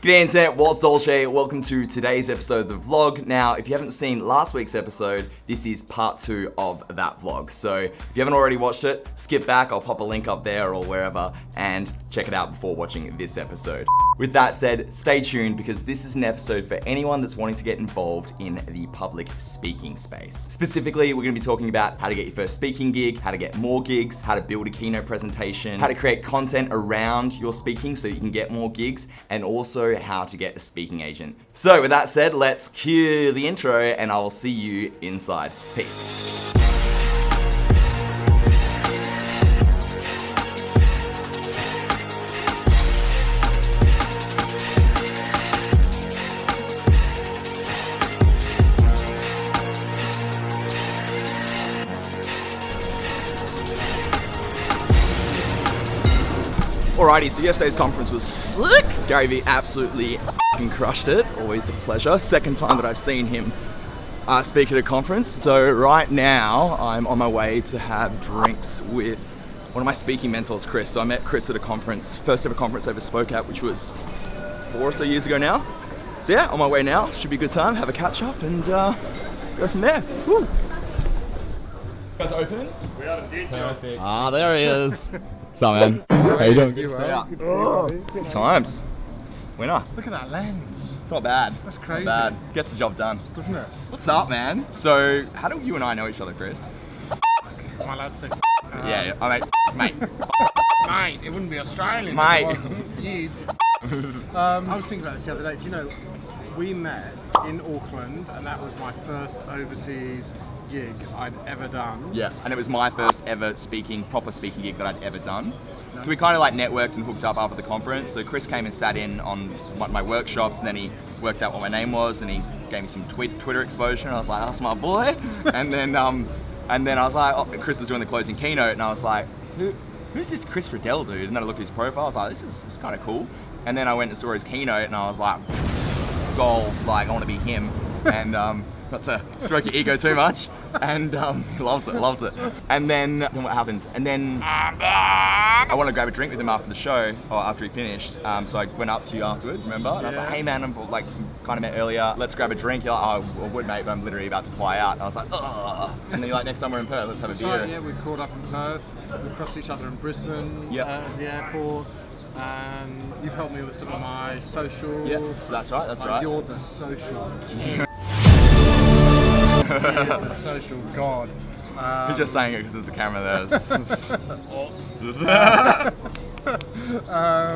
G'day internet, what's �10𝗧𝗧? Welcome to today's episode of the vlog. Now, if you haven't seen last week's episode, this is part 2 of that vlog. So if you haven't already watched it, skip back, I'll pop a link up there or wherever and check it out before watching this episode. With that said, stay tuned because this is an episode for anyone that's wanting to get involved in the public speaking space. Specifically, we're gonna be talking about how to get your first speaking gig, how to get more gigs, how to build a keynote presentation, how to create content around your speaking so that you can get more gigs, and also how to get a speaking agent. So with that said, let's cue the intro and I will see you inside. Peace. Alrighty, so yesterday's conference was sick. Gary Vee absolutely f***ing crushed it. Always a pleasure. Second time that I've seen him speak at a conference. So right now, I'm on my way to have drinks with one of my speaking mentors, Chris. So I met Chris at a conference, first ever conference I ever spoke at, which was 4 or so years ago now. So yeah, on my way now. Should be a good time, have a catch up and go from there. Woo! You guys open? We are indeed. Perfect. Ah, there he is. What's up, man? How you doing? Good times. Winner. Look at that lens. It's not bad. That's crazy. Not bad. Gets the job done. Doesn't it? What's up, man? So, how do you and I know each other, Chris? Am I allowed to say Yeah, I mate. Mate, it wouldn't be Australian. Mate. If it wasn't. Yes. I was thinking about this the other day. Do you know, we met in Auckland and that was my first overseas gig I'd ever done. Yeah, and it was my first ever proper speaking gig that I'd ever done. So we kind of like networked and hooked up after the conference. So Chris came and sat in on one of my workshops and then he worked out what my name was and he gave me some Twitter exposure and I was like, that's my boy. and then I was like, oh, Chris was doing the closing keynote and I was like, who's this Chris Riddell dude? And then I looked at his profile, I was like, this is kind of cool. And then I went and saw his keynote and I was like, gold, like I want to be him. And not to stroke your ego too much. And he loves it. And then what happened? And then I wanted to grab a drink with him after the show, or after he finished. So I went up to you afterwards, remember? And I was like, hey man, I'm like kind of met earlier. Let's grab a drink. You're like, oh, I would mate, but I'm literally about to fly out. And I was like, ugh. And then you're like, next time we're in Perth, let's have a beer. Right, yeah, we caught up in Perth. We crossed each other in Brisbane at the airport. And you've helped me with some of my socials. Yeah, that's right. You're the social king. He is the social god. He's just saying it because there's a camera there.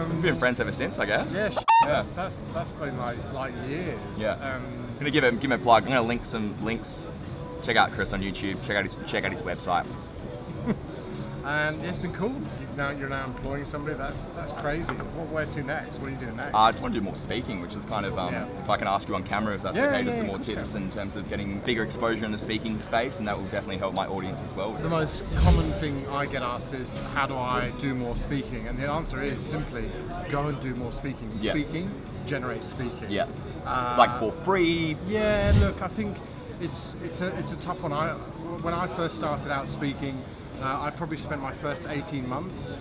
We've been friends ever since, I guess. Yeah, that's been like years. Yeah. I'm gonna give him a plug. I'm gonna link some links. Check out Chris on YouTube. Check out his website. And it's been cool. You're now employing somebody. That's crazy. Where to next? What are you doing next? I just want to do more speaking, which is kind of if I can ask you on camera if that's okay, just some more tips in terms of getting bigger exposure in the speaking space, and that will definitely help my audience as well. The most common thing I get asked is how do I do more speaking, and the answer is simply go and do more speaking. Yeah. Speaking generates speaking. Yeah. Like for free. Yeah. Look, I think it's a tough one. When I first started out speaking. I probably spent my first 18 months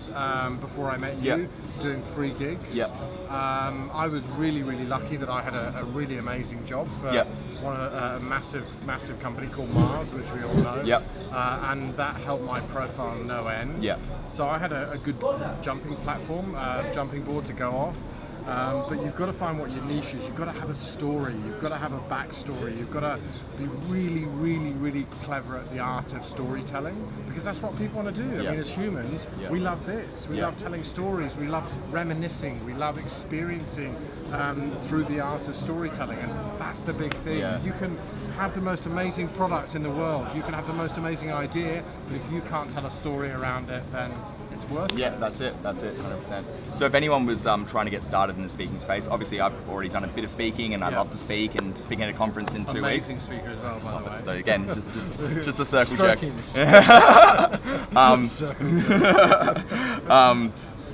before I met you doing free gigs. Yep. I was really lucky that I had a really amazing job for a massive company called Mars, which we all know. Yep. And that helped my profile no end. Yep. So I had a good jumping platform, jumping board to go off. But you've got to find what your niche is. You've got to have a story. You've got to have a backstory. You've got to be really clever at the art of storytelling, because that's what people want to do. I mean, as humans, we love this. We love telling stories. We love reminiscing. We love experiencing through the art of storytelling, and that's the big thing. You can have the most amazing product in the world. You can have the most amazing idea, but if you can't tell a story around it, then it's worthless. Yeah, that's it, 100%. So if anyone was trying to get started in the speaking space, obviously I've already done a bit of speaking and I love to speak, and speaking at a conference in 2 weeks. Amazing speaker as well, by the way. So again, just a circle jerk.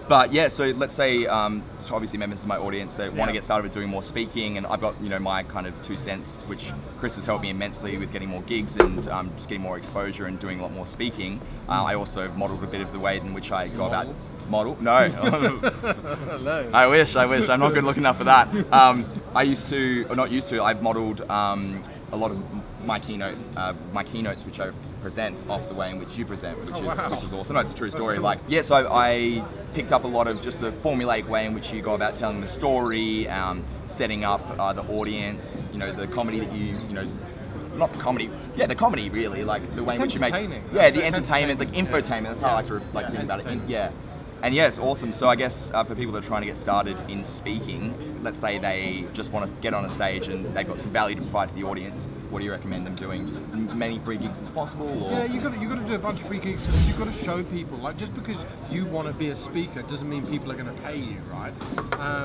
But yeah, so let's say, so obviously members of my audience that want to get started with doing more speaking, and I've got, my kind of 2 cents, which Chris has helped me immensely with getting more gigs and just getting more exposure and doing a lot more speaking. I also modeled a bit of the way in which I go about Model? No. No. I wish. I'm not good looking enough for that. I've modeled a lot of my keynotes which I present off the way in which you present, which is awesome. No, it's a true story. Cool. Like, yeah, so I picked up a lot of just the formulaic way in which you go about telling the story, setting up the audience, the comedy that you not the comedy, the comedy really, like the way in which you make, the entertainment, like infotainment. That's how I like to think about it. And yeah, it's awesome. So I guess for people that are trying to get started in speaking, let's say they just want to get on a stage and they've got some value to provide to the audience. What do you recommend them doing? Just many free gigs as possible? Or? Yeah, you got to do a bunch of free gigs because you've got to show people. Like, just because you want to be a speaker doesn't mean people are going to pay you, right?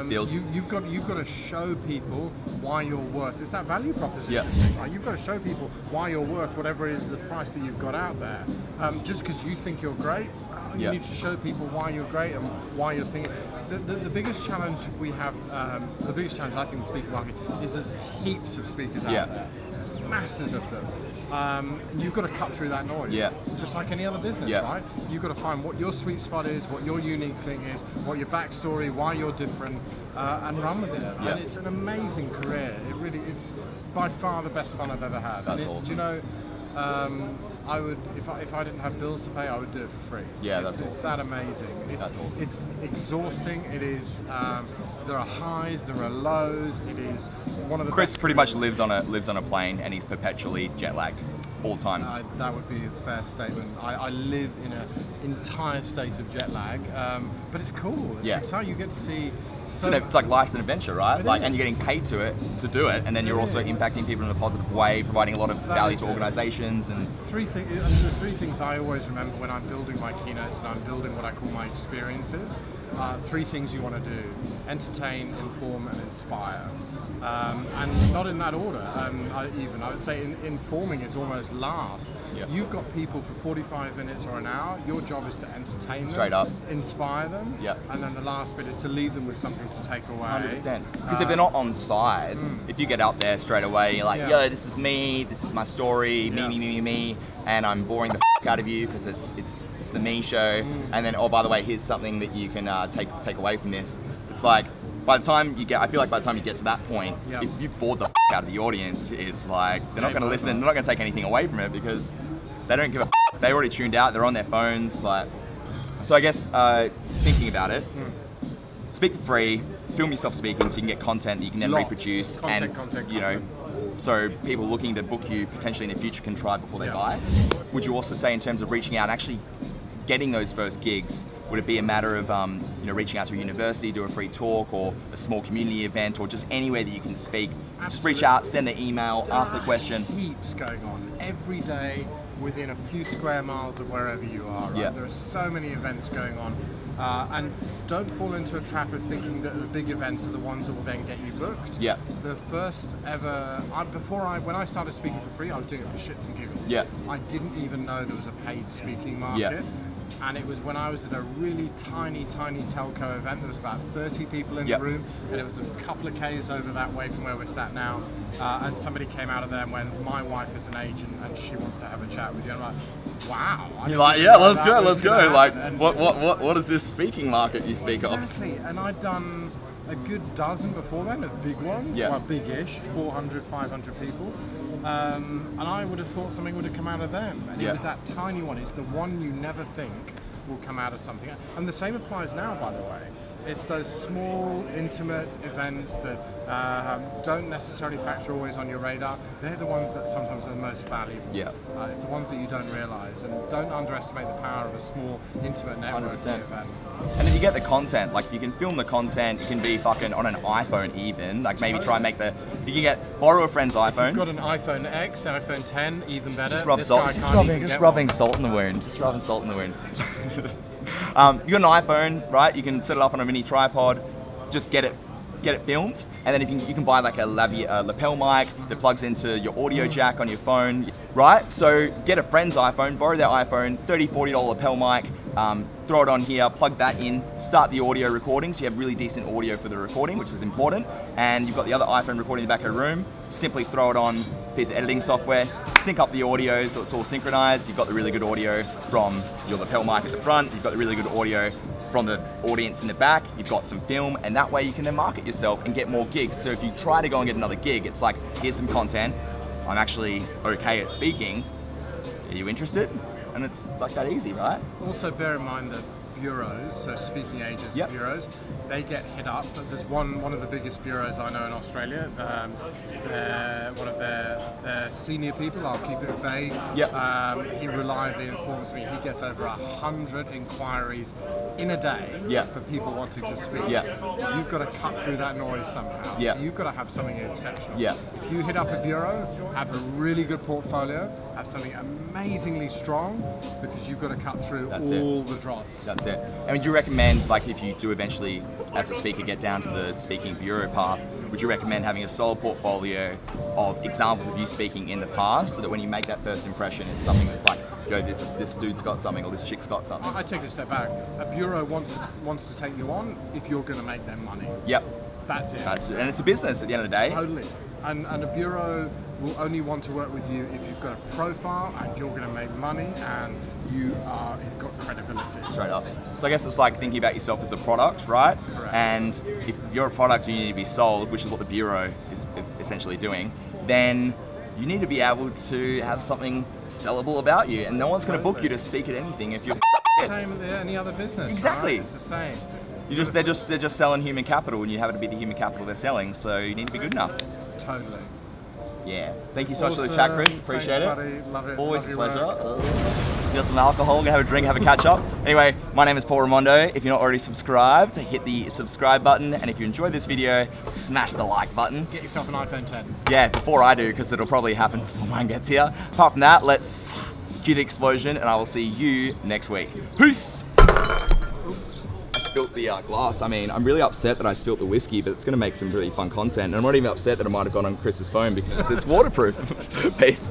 You've got to show people why you're worth. It's that value proposition. Yeah. Right? You've got to show people why you're worth whatever is the price that you've got out there. Just because you think you're great. You need to show people why you're great and why you're thinking. The biggest challenge we have, the biggest challenge I think in the speaker market is there's heaps of speakers out there, masses of them. And you've got to cut through that noise, just like any other business, right? You've got to find what your sweet spot is, what your unique thing is, what your backstory, why you're different, and run with it. And it's an amazing career. It's by far the best fun I've ever had. That's and it's, awesome. I would, if I didn't have bills to pay, I would do it for free. Yeah, that's awesome. It's that amazing. It's exhausting. It is. There are highs, there are lows. It is one of the. Chris pretty much lives on a plane, and he's perpetually jet lagged all the time. That would be a fair statement. I live in an entire state of jet lag, but it's cool. It's exciting. You get to see. It's like life's an adventure, right? It and you're getting paid to do it, and then you're also impacting people in a positive way, providing a lot of value to organisations. And the three things I always remember when I'm building my keynotes and I'm building what I call my experiences. Three things you want to do: entertain, inform, and inspire. And not in that order. I would say informing is almost last. You've got people for 45 minutes or an hour. Your job is to entertain them, straight up, inspire them, and then the last bit is to leave them with something to take away. 100%. Because if they're not on side, if you get up there straight away, you're like, yo, this is me, this is my story, me, and I'm boring the out of you because it's the me show, and then by the way, here's something that you can take away from this. It's like, I feel like by the time you get to that point, if you've bored the out of the audience, it's like they're not going to listen, they're not going to take anything away from it because they don't give a they already tuned out, they're on their phones. So I guess thinking about it, speak for free, film yourself speaking so you can get content that you can then reproduce, so people looking to book you potentially in the future can try before they buy. Would you also say in terms of reaching out and actually getting those first gigs, would it be a matter of reaching out to a university, do a free talk, or a small community event, or just anywhere that you can speak? Absolutely. Just reach out, send the email, ask the question. Heaps going on every day within a few square miles of wherever you are. Right? There are so many events going on. And don't fall into a trap of thinking that the big events are the ones that will then get you booked. The first ever, when I started speaking for free, I was doing it for shits and giggles. I didn't even know there was a paid speaking market. And it was when I was at a really tiny telco event. There was about 30 people in the room, and it was a couple of Ks over that way from where we're sat now. And somebody came out of there and went, my wife is an agent and she wants to have a chat with you. And I'm like, wow. You're like, let's go. Like, what is this speaking market you speak of? Exactly. And I'd done a good dozen before then of big ones, well, big-ish, 400, 500 people. And I would have thought something would have come out of them. And it was that tiny one. It's the one you never think will come out of something. And the same applies now, by the way. It's those small, intimate events that don't necessarily factor always on your radar. They're the ones that sometimes are the most valuable. It's the ones that you don't realise, and don't underestimate the power of a small, intimate networking event. And if you get the content, like if you can film the content, you can be fucking on an iPhone even, like maybe try and make if you can borrow a friend's iPhone. If you've got an iPhone X, iPhone 10, even better. Just rubbing salt in the wound. Just rubbing salt in the wound. You got an iPhone, right? You can set it up on a mini tripod, just get it filmed, and then if you can buy like a lapel mic that plugs into your audio jack on your phone, right? So get a friend's iPhone, borrow their iPhone, $30, $40 lapel mic, throw it on here, plug that in, start the audio recording so you have really decent audio for the recording, which is important, and you've got the other iPhone recording in the back of the room, simply throw it on a piece of editing software, sync up the audio so it's all synchronized. You've got the really good audio from your lapel mic at the front, you've got the really good audio from the audience in the back, you've got some film, and that way you can then market yourself and get more gigs. So if you try to go and get another gig, it's like, here's some content, I'm actually okay at speaking, are you interested? And it's like that easy, right? Also bear in mind that bureaus, so speaking agents, Yep. bureaus, they get hit up. There's one of the biggest bureaus I know in Australia. One of their senior people, I'll keep it vague. Yep. He reliably informs me he gets over 100 inquiries in a day Yep. for people wanting to speak. Yep. You've got to cut through that noise somehow. Yep. So you've got to have something exceptional. Yep. If you hit up a bureau, have a really good portfolio, have something amazingly strong, because you've got to cut through That's it. all the dross. That's it. And would you recommend, like, if you do eventually, as a speaker, get down to the speaking bureau path, would you recommend having a solid portfolio of examples of you speaking in the past, so that when you make that first impression, it's something that's like, yo, this dude's got something, or this chick's got something? I take a step back. A bureau wants to take you on if you're going to make them money. Yep. That's it. And it's a business at the end of the day. Totally. And a bureau will only want to work with you if you've got a profile and you're going to make money and you've got credibility. Straight up. So I guess it's like thinking about yourself as a product, right? Correct. And if you're a product and you need to be sold, which is what the bureau is essentially doing, then you need to be able to have something sellable about you, and no one's going to book you to speak at anything if you're Same with any other business. Exactly. Right? It's the same. they're just selling human capital, and you happen to be the human capital they're selling, so you need to be good enough. Totally. Yeah. Thank you so much for the chat, Chris. Appreciate Thanks, it. buddy. Love it. Always Love a your pleasure. work. Got some alcohol, gonna have a drink, have a catch up. Anyway, my name is Paul Ramondo. If you're not already subscribed, hit the subscribe button, and if you enjoyed this video, smash the like button. Get yourself an iPhone 10. Yeah, before I do, because it'll probably happen before mine gets here. Apart from that, let's cue the explosion, and I will see you next week. Peace! Oops. I spilt the glass. I mean, I'm really upset that I spilt the whiskey, but it's going to make some really fun content. And I'm not even upset that it might have gone on Chris's phone because it's waterproof. Peace.